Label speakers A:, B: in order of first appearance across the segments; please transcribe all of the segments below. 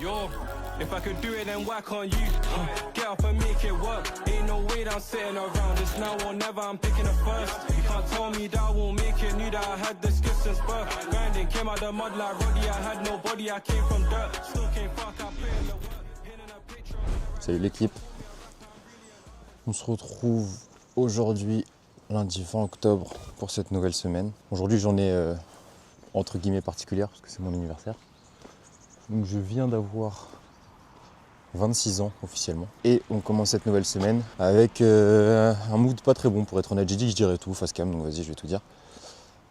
A: Yo, if I could do it, then why can't you? Get up and make it work. Ain't no way that I'm sitting around. It's now or never, I'm picking it first. You can't tell me that I won't make it. Knew that I had the skills since birth. Grinding, came out the mud like Roddy. I had no body, I came from dirt. Still came fuck, I put in the work. Hitting a picture.
B: Salut l'équipe. On se retrouve aujourd'hui, lundi 20 octobre, pour cette nouvelle semaine. Aujourd'hui, j'en ai entre guillemets particulière, parce que c'est mon anniversaire. Donc je viens d'avoir 26 ans officiellement. Et on commence cette nouvelle semaine avec un mood pas très bon pour être honnête. J'ai dit que je dirais tout, face cam, donc vas-y, je vais tout dire.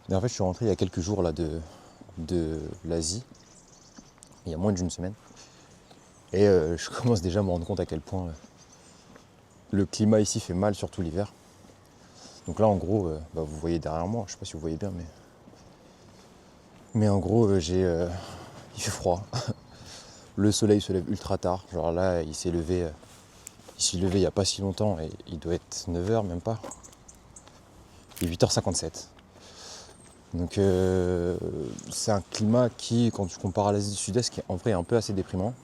B: Mais en fait, je suis rentré il y a quelques jours là de l'Asie, il y a moins d'une semaine. Et je commence déjà à me rendre compte à quel point le climat ici fait mal, surtout l'hiver. Donc là, en gros, vous voyez derrière moi, je sais pas si vous voyez bien, mais en gros, il fait froid. Le soleil se lève ultra tard. Genre là, il s'est levé il n'y a pas si longtemps et il doit être 9h, même pas. Il est 8h57. Donc c'est un climat qui, quand tu compares à l'Asie du Sud-Est, qui est en vrai un peu assez déprimant.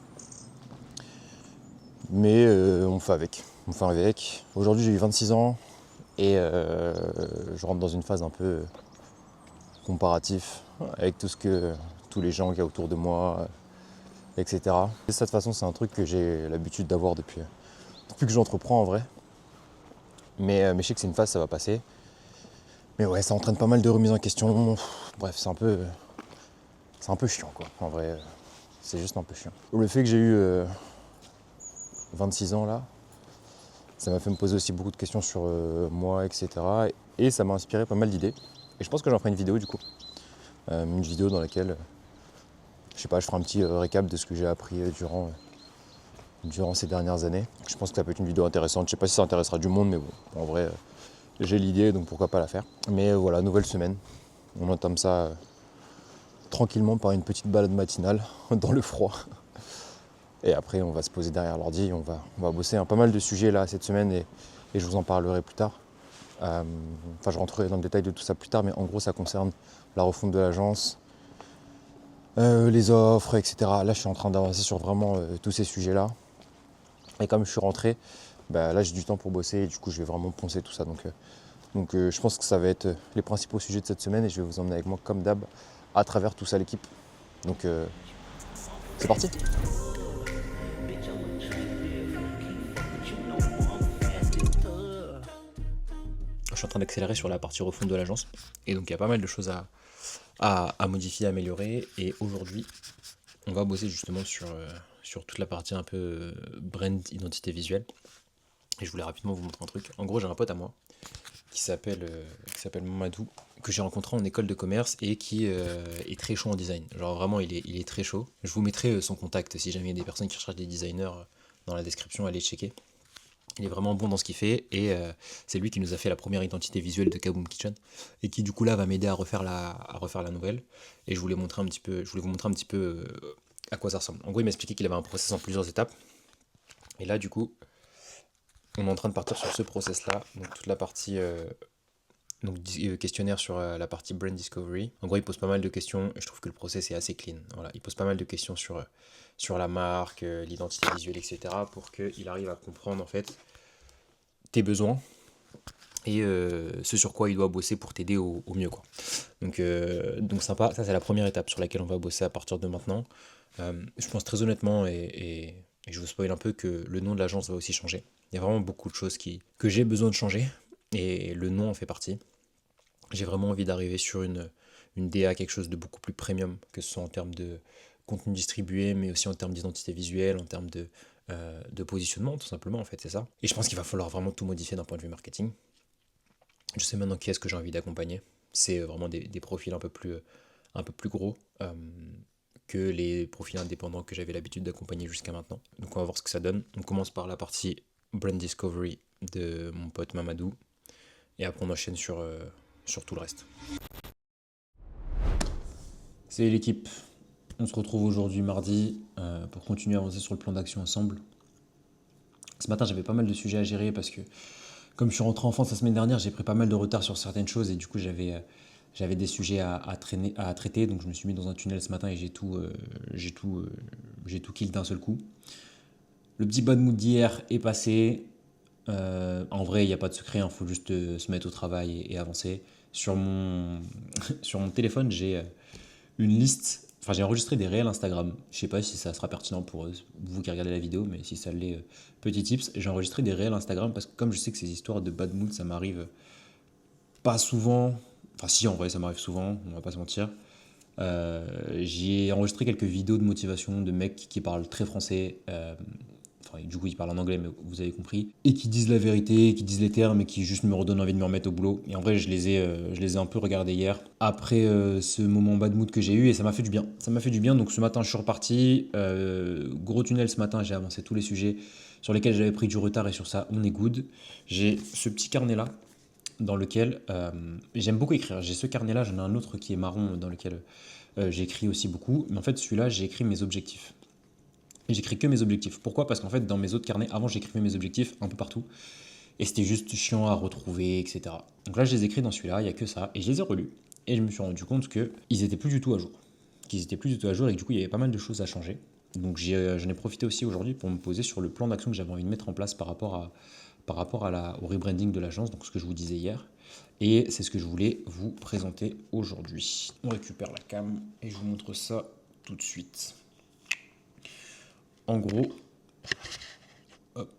B: Mais on fait avec. Aujourd'hui, j'ai eu 26 ans et je rentre dans une phase un peu comparatif avec tous les gens qu'il y a autour de moi, etc. Et ça, de toute façon, c'est un truc que j'ai l'habitude d'avoir depuis que j'entreprends en vrai. Mais je sais que c'est une phase, ça va passer. Mais ouais, ça entraîne pas mal de remises en question. Bref, c'est un peu chiant quoi. En vrai, c'est juste un peu chiant. Le fait que j'ai eu 26 ans là, ça m'a fait me poser aussi beaucoup de questions sur moi, etc. Et ça m'a inspiré pas mal d'idées. Et je pense que j'en ferai une vidéo du coup. Une vidéo dans laquelle, je sais pas, je ferai un petit récap de ce que j'ai appris durant ces dernières années. Je pense que ça peut être une vidéo intéressante. Je sais pas si ça intéressera du monde, mais bon, en vrai, j'ai l'idée, donc pourquoi pas la faire. Mais voilà, nouvelle semaine. On entame ça tranquillement par une petite balade matinale dans le froid. Et après, on va se poser derrière l'ordi, on va bosser pas mal de sujets là cette semaine et je vous en parlerai plus tard. Je rentrerai dans le détail de tout ça plus tard, mais en gros, ça concerne la refonte de l'agence, les offres, etc. Là, je suis en train d'avancer sur vraiment tous ces sujets-là. Et comme je suis rentré, là, j'ai du temps pour bosser et du coup, je vais vraiment poncer tout ça. Donc, je pense que ça va être les principaux sujets de cette semaine et je vais vous emmener avec moi, comme d'hab, à travers tout ça, l'équipe. Donc, c'est parti! Je suis en train d'accélérer sur la partie refonte de l'agence et donc il y a pas mal de choses à modifier, à améliorer, et aujourd'hui on va bosser justement sur toute la partie un peu brand, identité visuelle. Et je voulais rapidement vous montrer un truc. En gros, j'ai un pote à moi qui s'appelle Mamadou, que j'ai rencontré en école de commerce et qui est très chaud en design. Genre vraiment il est très chaud. Je vous mettrai son contact si jamais il y a des personnes qui recherchent des designers dans la description, allez checker. Il est vraiment bon dans ce qu'il fait et c'est lui qui nous a fait la première identité visuelle de Kaboom Kitchen et qui du coup là va m'aider à refaire la nouvelle. Et je voulais vous montrer un petit peu à quoi ça ressemble. En gros, il m'a expliqué qu'il avait un process en plusieurs étapes. Et là du coup, on est en train de partir sur ce process là, donc toute la partie questionnaire sur la partie brand discovery. En gros, il pose pas mal de questions et je trouve que le process est assez clean. Voilà, il pose pas mal de questions sur la marque, l'identité visuelle, etc. pour qu'il arrive à comprendre en fait tes besoins et ce sur quoi il doit bosser pour t'aider au mieux, quoi. Donc sympa, ça c'est la première étape sur laquelle on va bosser à partir de maintenant. Je pense très honnêtement, et je vous spoil un peu, que le nom de l'agence va aussi changer. Il y a vraiment beaucoup de choses que j'ai besoin de changer et le nom en fait partie. J'ai vraiment envie d'arriver sur une DA, quelque chose de beaucoup plus premium, que ce soit en termes de contenu distribué, mais aussi en termes d'identité visuelle, en termes de positionnement, tout simplement, en fait, c'est ça. Et je pense qu'il va falloir vraiment tout modifier d'un point de vue marketing. Je sais maintenant qui est-ce que j'ai envie d'accompagner. C'est vraiment des profils un peu plus gros que les profils indépendants que j'avais l'habitude d'accompagner jusqu'à maintenant. Donc on va voir ce que ça donne. On commence par la partie brand discovery de mon pote Mamadou. Et après on enchaîne sur tout le reste. Salut l'équipe, on se retrouve aujourd'hui mardi pour continuer à avancer sur le plan d'action ensemble. Ce matin j'avais pas mal de sujets à gérer parce que comme je suis rentré en France la semaine dernière, j'ai pris pas mal de retard sur certaines choses et du coup j'avais j'avais des sujets à traiter, donc je me suis mis dans un tunnel ce matin et j'ai tout kill d'un seul coup. Le petit bad mood d'hier est passé. En vrai, il n'y a pas de secret, il faut juste se mettre au travail et avancer. Sur mon, sur mon téléphone, j'ai une liste. Enfin, j'ai enregistré des réels Instagram. Je sais pas si ça sera pertinent pour vous qui regardez la vidéo, mais si ça l'est, petit tips. J'ai enregistré des réels Instagram parce que comme je sais que ces histoires de bad mood, ça m'arrive pas souvent. Enfin, si, en vrai, ça m'arrive souvent, on va pas se mentir. J'ai enregistré quelques vidéos de motivation de mecs qui parlent très français. Enfin, du coup, ils parlent en anglais, mais vous avez compris. Et qui disent la vérité, qui disent les termes, et qui juste me redonnent envie de me remettre au boulot. Et en vrai, je les ai un peu regardés hier. Après ce moment bad mood que j'ai eu, et ça m'a fait du bien. Ça m'a fait du bien. Donc ce matin, je suis reparti. Gros tunnel ce matin, j'ai avancé tous les sujets sur lesquels j'avais pris du retard, et sur ça, on est good. J'ai ce petit carnet-là dans lequel j'aime beaucoup écrire. J'ai ce carnet-là, j'en ai un autre qui est marron dans lequel j'écris aussi beaucoup. Mais en fait, celui-là, j'ai écrit mes objectifs. Et j'écris que mes objectifs. Pourquoi? Parce qu'en fait, dans mes autres carnets, avant, j'écrivais mes objectifs un peu partout. Et c'était juste chiant à retrouver, etc. Donc là, je les écris dans celui-là, il n'y a que ça. Et je les ai relus. Et je me suis rendu compte qu'ils n'étaient plus du tout à jour. Qu'ils étaient plus du tout à jour et que du coup, il y avait pas mal de choses à changer. Donc j'en ai profité aussi aujourd'hui pour me poser sur le plan d'action que j'avais envie de mettre en place par rapport au rebranding de l'agence, donc ce que je vous disais hier. Et c'est ce que je voulais vous présenter aujourd'hui. On récupère la cam et je vous montre ça tout de suite. En gros, hop,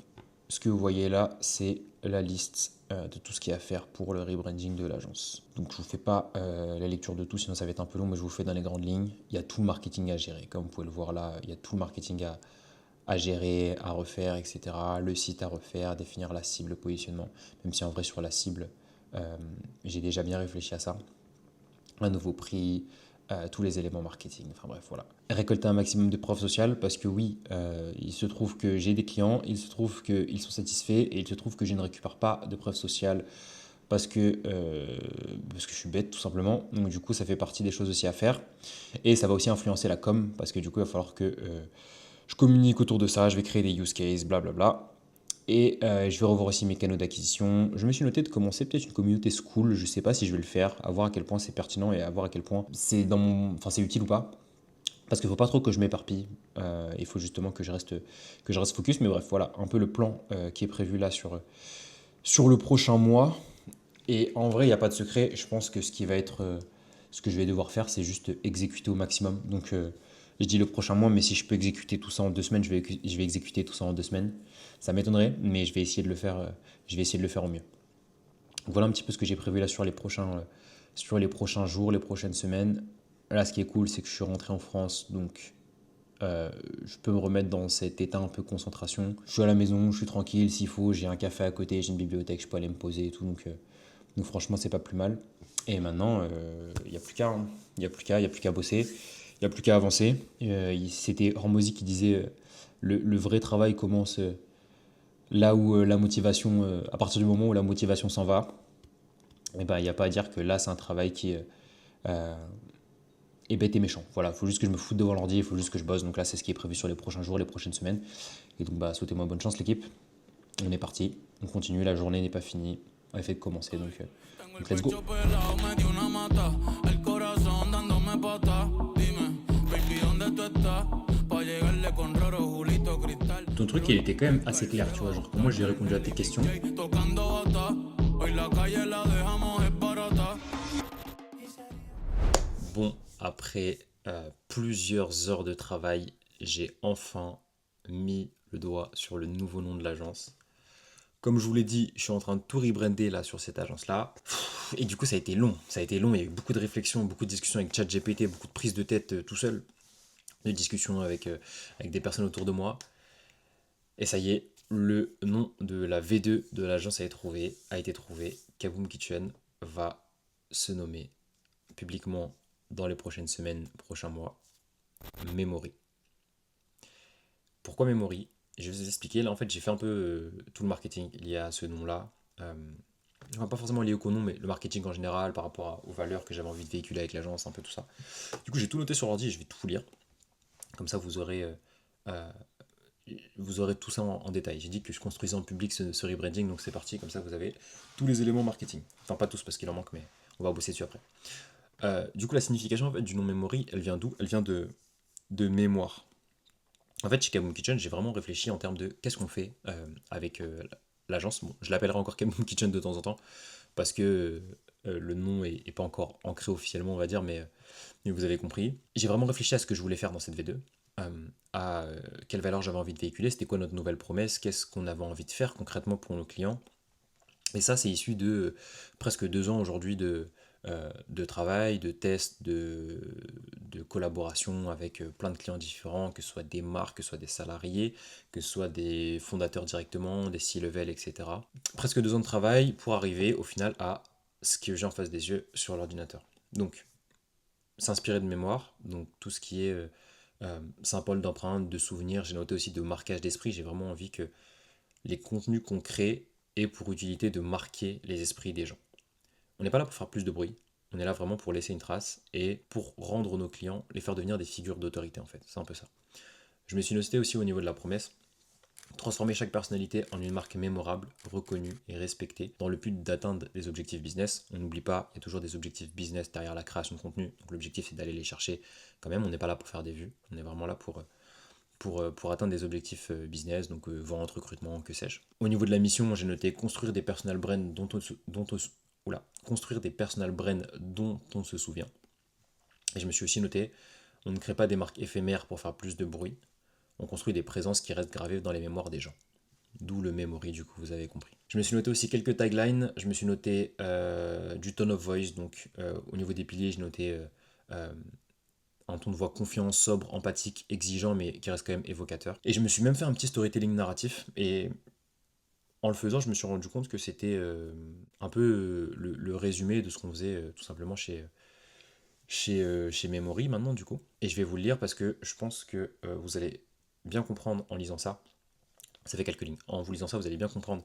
B: ce que vous voyez là, c'est la liste de tout ce qu'il y a à faire pour le rebranding de l'agence. Donc je ne vous fais pas la lecture de tout, sinon ça va être un peu long, mais je vous le fais dans les grandes lignes. Il y a tout le marketing à gérer, comme vous pouvez le voir là, il y a tout le marketing à gérer, à refaire, etc. Le site à refaire, définir la cible, le positionnement, même si en vrai sur la cible, j'ai déjà bien réfléchi à ça. Un nouveau prix, tous les éléments marketing, enfin bref, voilà. Récolter un maximum de preuves sociales parce que oui, il se trouve que j'ai des clients, il se trouve qu'ils sont satisfaits et il se trouve que je ne récupère pas de preuves sociales parce que je suis bête tout simplement. Donc du coup, ça fait partie des choses aussi à faire et ça va aussi influencer la com parce que du coup, il va falloir que je communique autour de ça, je vais créer des use cases, blablabla. Et je vais revoir aussi mes canaux d'acquisition. Je me suis noté de commencer peut-être une communauté school. Je ne sais pas si je vais le faire, à voir à quel point c'est pertinent et à voir à quel point c'est c'est utile ou pas. Parce qu'il ne faut pas trop que je m'éparpille. Il faut justement que je reste focus. Mais bref, voilà un peu le plan qui est prévu là sur le prochain mois. Et en vrai, il n'y a pas de secret. Je pense que ce que je vais devoir faire, c'est juste exécuter au maximum. Donc, je dis le prochain mois, mais si je peux exécuter tout ça en 2 semaines, je vais exécuter tout ça en 2 semaines. Ça m'étonnerait, mais je vais essayer de le faire. Je vais essayer de le faire au mieux. Donc, voilà un petit peu ce que j'ai prévu là sur les prochains jours, les prochaines semaines. Là, ce qui est cool, c'est que je suis rentré en France, donc je peux me remettre dans cet état un peu concentration. Je suis à la maison, je suis tranquille, s'il faut, j'ai un café à côté, j'ai une bibliothèque, je peux aller me poser et tout. Donc franchement, c'est pas plus mal. Et maintenant, il n'y a plus qu'à. Il n'y a plus qu'à bosser. Il n'y a plus qu'à avancer. C'était Hormozy qui disait le vrai travail commence là où la motivation, à partir du moment où la motivation s'en va. Et ben, il n'y a pas à dire que là, c'est un travail qui est bête et méchant. Voilà, il faut juste que je me foute devant l'ordi, il faut juste que je bosse. Donc là, c'est ce qui est prévu sur les prochains jours, les prochaines semaines. Et donc, souhaitez-moi bonne chance, l'équipe. On est parti, on continue, la journée n'est pas finie. On a fait de commencer, donc let's go. Ton truc, il était quand même assez clair, tu vois. Genre, pour moi, j'ai répondu à tes questions. Bon, après plusieurs heures de travail, j'ai enfin mis le doigt sur le nouveau nom de l'agence. Comme je vous l'ai dit, je suis en train de tout rebrander là sur cette agence-là. Et du coup, ça a été long. Il y a eu beaucoup de réflexions, beaucoup de discussions avec ChatGPT, beaucoup de prises de tête tout seul. De discussions avec des personnes autour de moi. Et ça y est, le nom de la V2 de l'agence a été trouvé. Kaboom Kitchen va se nommer publiquement dans les prochaines semaines, prochains mois, Memory. Pourquoi Memory? Je vais vous expliquer. Là, en fait, j'ai fait un peu tout le marketing lié à ce nom-là. Enfin, pas forcément lié au nom, mais le marketing en général, par rapport aux valeurs que j'avais envie de véhiculer avec l'agence, un peu tout ça. Du coup, j'ai tout noté sur l'ordi et je vais tout vous lire. Comme ça, vous aurez tout ça en détail. J'ai dit que je construisais en public ce rebranding, donc c'est parti. Comme ça, vous avez tous les éléments marketing. Enfin, pas tous, parce qu'il en manque, mais On va bosser dessus après. Du coup, la signification en fait, du nom memory, elle vient d'où? Elle vient de mémoire. En fait, chez Kaboom Kitchen, j'ai vraiment réfléchi en termes de qu'est-ce qu'on fait avec l'agence. Bon, je l'appellerai encore Kaboom Kitchen de temps en temps, parce que le nom est pas encore ancré officiellement, on va dire, mais vous avez compris. J'ai vraiment réfléchi à ce que je voulais faire dans cette V2, à quelle valeur j'avais envie de véhiculer, c'était quoi notre nouvelle promesse, qu'est-ce qu'on avait envie de faire concrètement pour nos clients. Et ça, c'est issu de presque 2 ans aujourd'hui de travail, de tests, de collaboration avec plein de clients différents, que ce soit des marques, que ce soit des salariés, que ce soit des fondateurs directement, des C-level, etc. Presque 2 ans de travail pour arriver au final à ce que j'ai en face des yeux sur l'ordinateur. Donc, s'inspirer de mémoire, donc tout ce qui est symbole d'empreinte, de souvenirs, j'ai noté aussi de marquage d'esprit, j'ai vraiment envie que les contenus qu'on crée aient pour utilité de marquer les esprits des gens. On n'est pas là pour faire plus de bruit, on est là vraiment pour laisser une trace et pour rendre nos clients, les faire devenir des figures d'autorité en fait, c'est un peu ça. Je me suis noté aussi au niveau de la promesse, transformer chaque personnalité en une marque mémorable, reconnue et respectée dans le but d'atteindre les objectifs business. On n'oublie pas, il y a toujours des objectifs business derrière la création de contenu. Donc l'objectif c'est d'aller les chercher quand même, on n'est pas là pour faire des vues, on est vraiment là pour atteindre des objectifs business, donc vente, recrutement, que sais-je. Au niveau de la mission, j'ai noté construire des personal brands construire des personal brands dont on se souvient. Et je me suis aussi noté, on ne crée pas des marques éphémères pour faire plus de bruit, on construit des présences qui restent gravées dans les mémoires des gens. D'où le memory, du coup, vous avez compris. Je me suis noté aussi quelques taglines. Je me suis noté du tone of voice. Donc, au niveau des piliers, j'ai noté un ton de voix confiant, sobre, empathique, exigeant, mais qui reste quand même évocateur. Et je me suis même fait un petit storytelling narratif. Et en le faisant, je me suis rendu compte que c'était un peu le résumé de ce qu'on faisait tout simplement chez Memory maintenant, du coup. Et je vais vous le lire parce que je pense que vous allez bien comprendre en lisant ça. Ça fait quelques lignes. En vous lisant ça, vous allez bien comprendre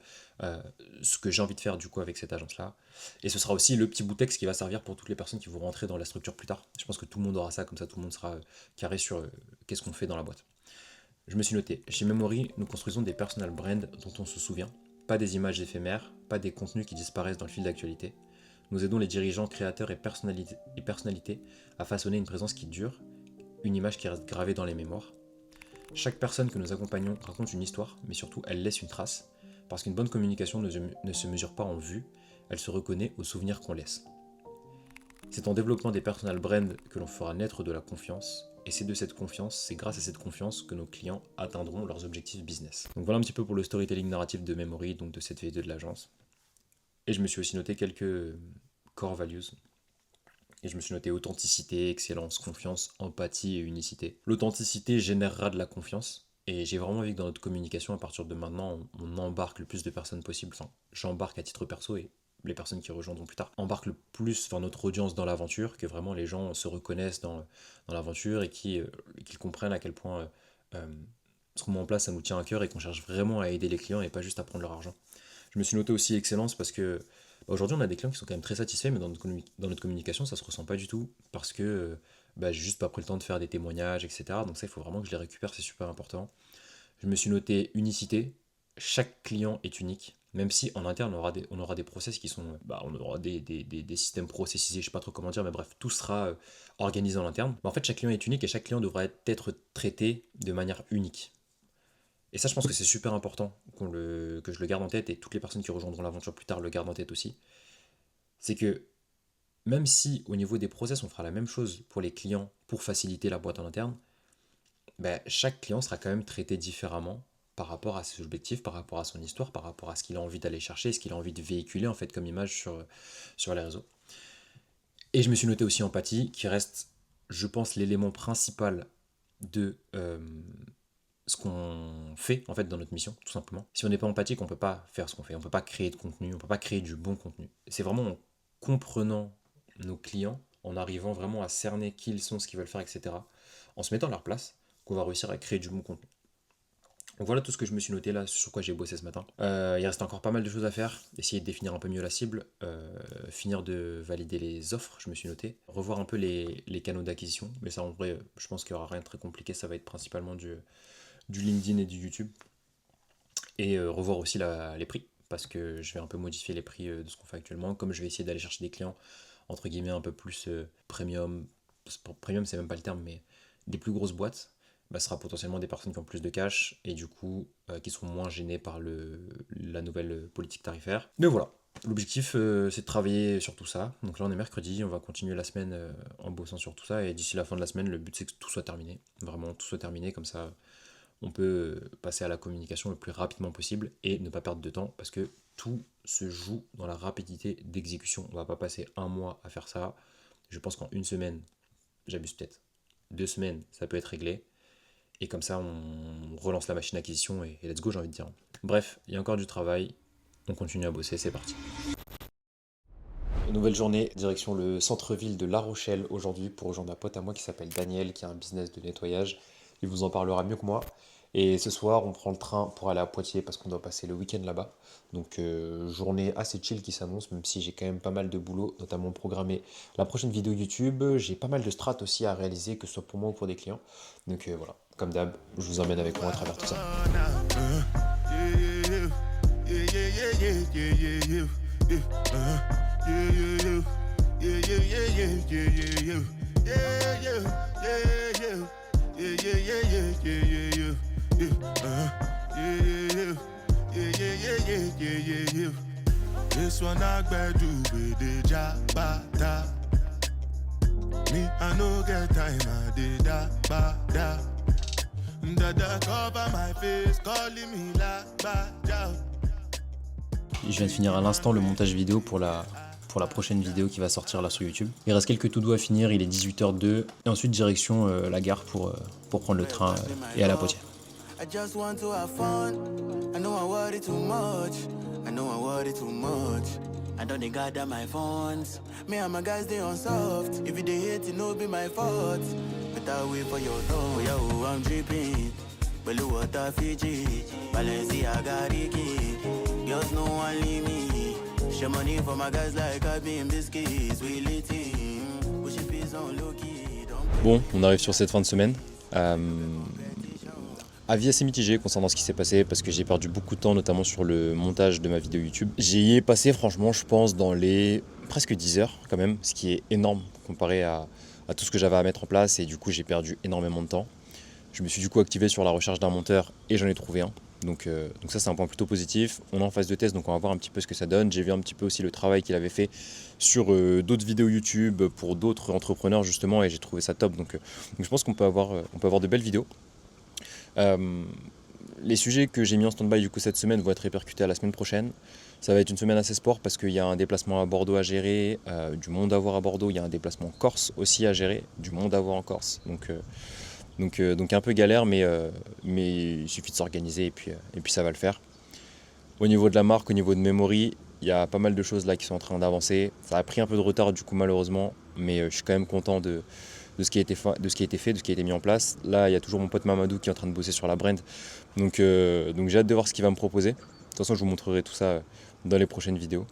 B: ce que j'ai envie de faire du coup avec cette agence-là. Et ce sera aussi le petit bout de texte qui va servir pour toutes les personnes qui vont rentrer dans la structure plus tard. Je pense que tout le monde aura ça, comme ça tout le monde sera carré sur qu'est-ce qu'on fait dans la boîte. Je me suis noté, chez Memory, nous construisons des personal brands dont on se souvient, pas des images éphémères, pas des contenus qui disparaissent dans le fil d'actualité. Nous aidons les dirigeants, créateurs et personnalités à façonner une présence qui dure, une image qui reste gravée dans les mémoires. Chaque personne que nous accompagnons raconte une histoire, mais surtout elle laisse une trace, parce qu'une bonne communication ne se mesure pas en vue, elle se reconnaît aux souvenirs qu'on laisse. C'est en développant des personal brands que l'on fera naître de la confiance, et c'est grâce à cette confiance que nos clients atteindront leurs objectifs business. Donc voilà un petit peu pour le storytelling narratif de Memory, donc de cette V2 de l'agence. Et je me suis aussi noté quelques core values. Et je me suis noté authenticité, excellence, confiance, empathie et unicité. L'authenticité générera de la confiance. Et j'ai vraiment envie que dans notre communication, à partir de maintenant, on embarque le plus de personnes possible. Enfin, j'embarque à titre perso et les personnes qui rejoindront plus tard embarquent le plus notre audience dans l'aventure, que vraiment les gens se reconnaissent dans l'aventure et qu'ils comprennent à quel point ce qu'on met en place, ça nous tient à cœur et qu'on cherche vraiment à aider les clients et pas juste à prendre leur argent. Je me suis noté aussi excellence parce que aujourd'hui, on a des clients qui sont quand même très satisfaits, mais dans notre communication, ça se ressent pas du tout parce que j'ai juste pas pris le temps de faire des témoignages, etc. Donc ça, il faut vraiment que je les récupère, c'est super important. Je me suis noté unicité. Chaque client est unique, même si en interne, on aura des process qui sont. On aura des systèmes processisés, je sais pas trop comment dire, mais bref, tout sera organisé en interne. Mais en fait, chaque client est unique et chaque client devra être traité de manière unique. Et ça, je pense que c'est super important que je le garde en tête et toutes les personnes qui rejoindront l'aventure plus tard le gardent en tête aussi. C'est que même si au niveau des process, on fera la même chose pour les clients pour faciliter la boîte en interne, chaque client sera quand même traité différemment par rapport à ses objectifs, par rapport à son histoire, par rapport à ce qu'il a envie d'aller chercher, ce qu'il a envie de véhiculer en fait comme image sur les réseaux. Et je me suis noté aussi empathie, qui reste, je pense, l'élément principal de ce qu'on fait en fait dans notre mission, tout simplement. Si on n'est pas empathique, on peut pas faire ce qu'on fait, on peut pas créer de contenu, on peut pas créer du bon contenu. C'est vraiment en comprenant nos clients, en arrivant vraiment à cerner qui ils sont, ce qu'ils veulent faire, etc., en se mettant à leur place, qu'on va réussir à créer du bon contenu. Donc voilà tout ce que je me suis noté là, sur quoi j'ai bossé ce matin. Il reste encore pas mal de choses à faire, essayer de définir un peu mieux la cible, finir de valider les offres, je me suis noté, revoir un peu les canaux d'acquisition, mais ça en vrai, je pense qu'il n'y aura rien de très compliqué, ça va être principalement du LinkedIn et du YouTube. Et revoir aussi les prix, parce que je vais un peu modifier les prix de ce qu'on fait actuellement. Comme je vais essayer d'aller chercher des clients entre guillemets un peu plus premium, premium c'est même pas le terme, mais des plus grosses boîtes, bah, ce sera potentiellement des personnes qui ont plus de cash et du coup qui seront moins gênées par la nouvelle politique tarifaire. Mais voilà, l'objectif c'est de travailler sur tout ça. Donc là on est mercredi, on va continuer la semaine en bossant sur tout ça et d'ici la fin de la semaine le but c'est que tout soit terminé, vraiment tout soit terminé, comme ça on peut passer à la communication le plus rapidement possible et ne pas perdre de temps parce que tout se joue dans la rapidité d'exécution. On va pas passer un mois à faire ça. Je pense qu'en une semaine, j'abuse peut-être, 2 semaines, ça peut être réglé. Et comme ça, on relance la machine d'acquisition et let's go, j'ai envie de dire. Bref, il y a encore du travail. On continue à bosser, c'est parti. Nouvelle journée, direction le centre-ville de La Rochelle aujourd'hui pour rejoindre un pote à moi qui s'appelle Daniel, qui a un business de nettoyage. Il vous en parlera mieux que moi. Et ce soir, on prend le train pour aller à Poitiers parce qu'on doit passer le week-end là-bas. Donc, journée assez chill qui s'annonce, même si j'ai quand même pas mal de boulot, notamment programmer la prochaine vidéo YouTube. J'ai pas mal de strats aussi à réaliser, que ce soit pour moi ou pour des clients. Donc voilà, comme d'hab, je vous emmène avec moi à travers tout ça.
C: This one I better do with the jabata. Me, I no get time, I did da. Dada cover my face, calling me la baja.
B: Je viens de finir à l'instant le montage vidéo pour la prochaine vidéo qui va sortir là sur YouTube. Il reste quelques tout doux à finir, il est 18h02 et ensuite direction la gare pour prendre le train et aller à Poitiers.
C: I just want to have fun. I know I worry too much. I don't gather my phones. Me and my guys they on soft. If you they hate it, no be my fault. But I wait for your door. Yo, I'm dripping. Blue water Fiji. Balenciaga Ricky. Girls no one leave me. Share money for my guys like I been biscuits. We lit team. Push it peace on low key.
B: Bon, on arrive sur cette fin de semaine. Avis assez mitigé concernant ce qui s'est passé parce que j'ai perdu beaucoup de temps, notamment sur le montage de ma vidéo YouTube. J'y ai passé franchement, je pense, dans les presque 10 heures quand même, ce qui est énorme comparé à tout ce que j'avais à mettre en place et du coup j'ai perdu énormément de temps. Je me suis du coup activé sur la recherche d'un monteur et j'en ai trouvé un. Donc ça c'est un point plutôt positif. On est en phase de test donc on va voir un petit peu ce que ça donne. J'ai vu un petit peu aussi le travail qu'il avait fait sur d'autres vidéos YouTube pour d'autres entrepreneurs justement et j'ai trouvé ça top. Donc je pense qu'on peut avoir de belles vidéos. Les sujets que j'ai mis en stand-by du coup cette semaine vont être répercutés à la semaine prochaine. Ça va être une semaine assez sport parce qu'il y a un déplacement à Bordeaux à gérer, du monde à voir à Bordeaux, il y a un déplacement en Corse aussi à gérer, du monde à voir en Corse. Donc un peu galère mais il suffit de s'organiser et puis ça va le faire. Au niveau de la marque, au niveau de Memory, il y a pas mal de choses là qui sont en train d'avancer. Ça a pris un peu de retard du coup malheureusement, mais je suis quand même content de ce qui a été fait, de ce qui a été mis en place. Là, il y a toujours mon pote Mamadou qui est en train de bosser sur la brand. Donc j'ai hâte de voir ce qu'il va me proposer. De toute façon, je vous montrerai tout ça dans les prochaines vidéos.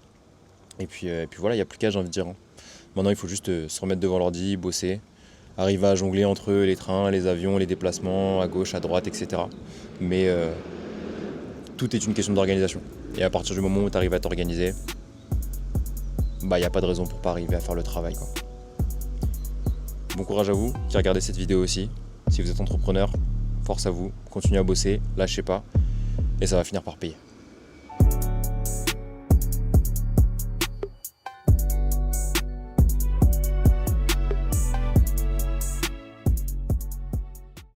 B: Et puis voilà, il n'y a plus qu'à, j'ai envie de dire. Maintenant, il faut juste se remettre devant l'ordi, bosser, arriver à jongler entre les trains, les avions, les déplacements, à gauche, à droite, etc. Mais tout est une question d'organisation. Et à partir du moment où tu arrives à t'organiser, il n'y a pas de raison pour pas arriver à faire le travail, quoi. Bon courage à vous qui regardez cette vidéo aussi. Si vous êtes entrepreneur, force à vous, continuez à bosser, lâchez pas et ça va finir par payer.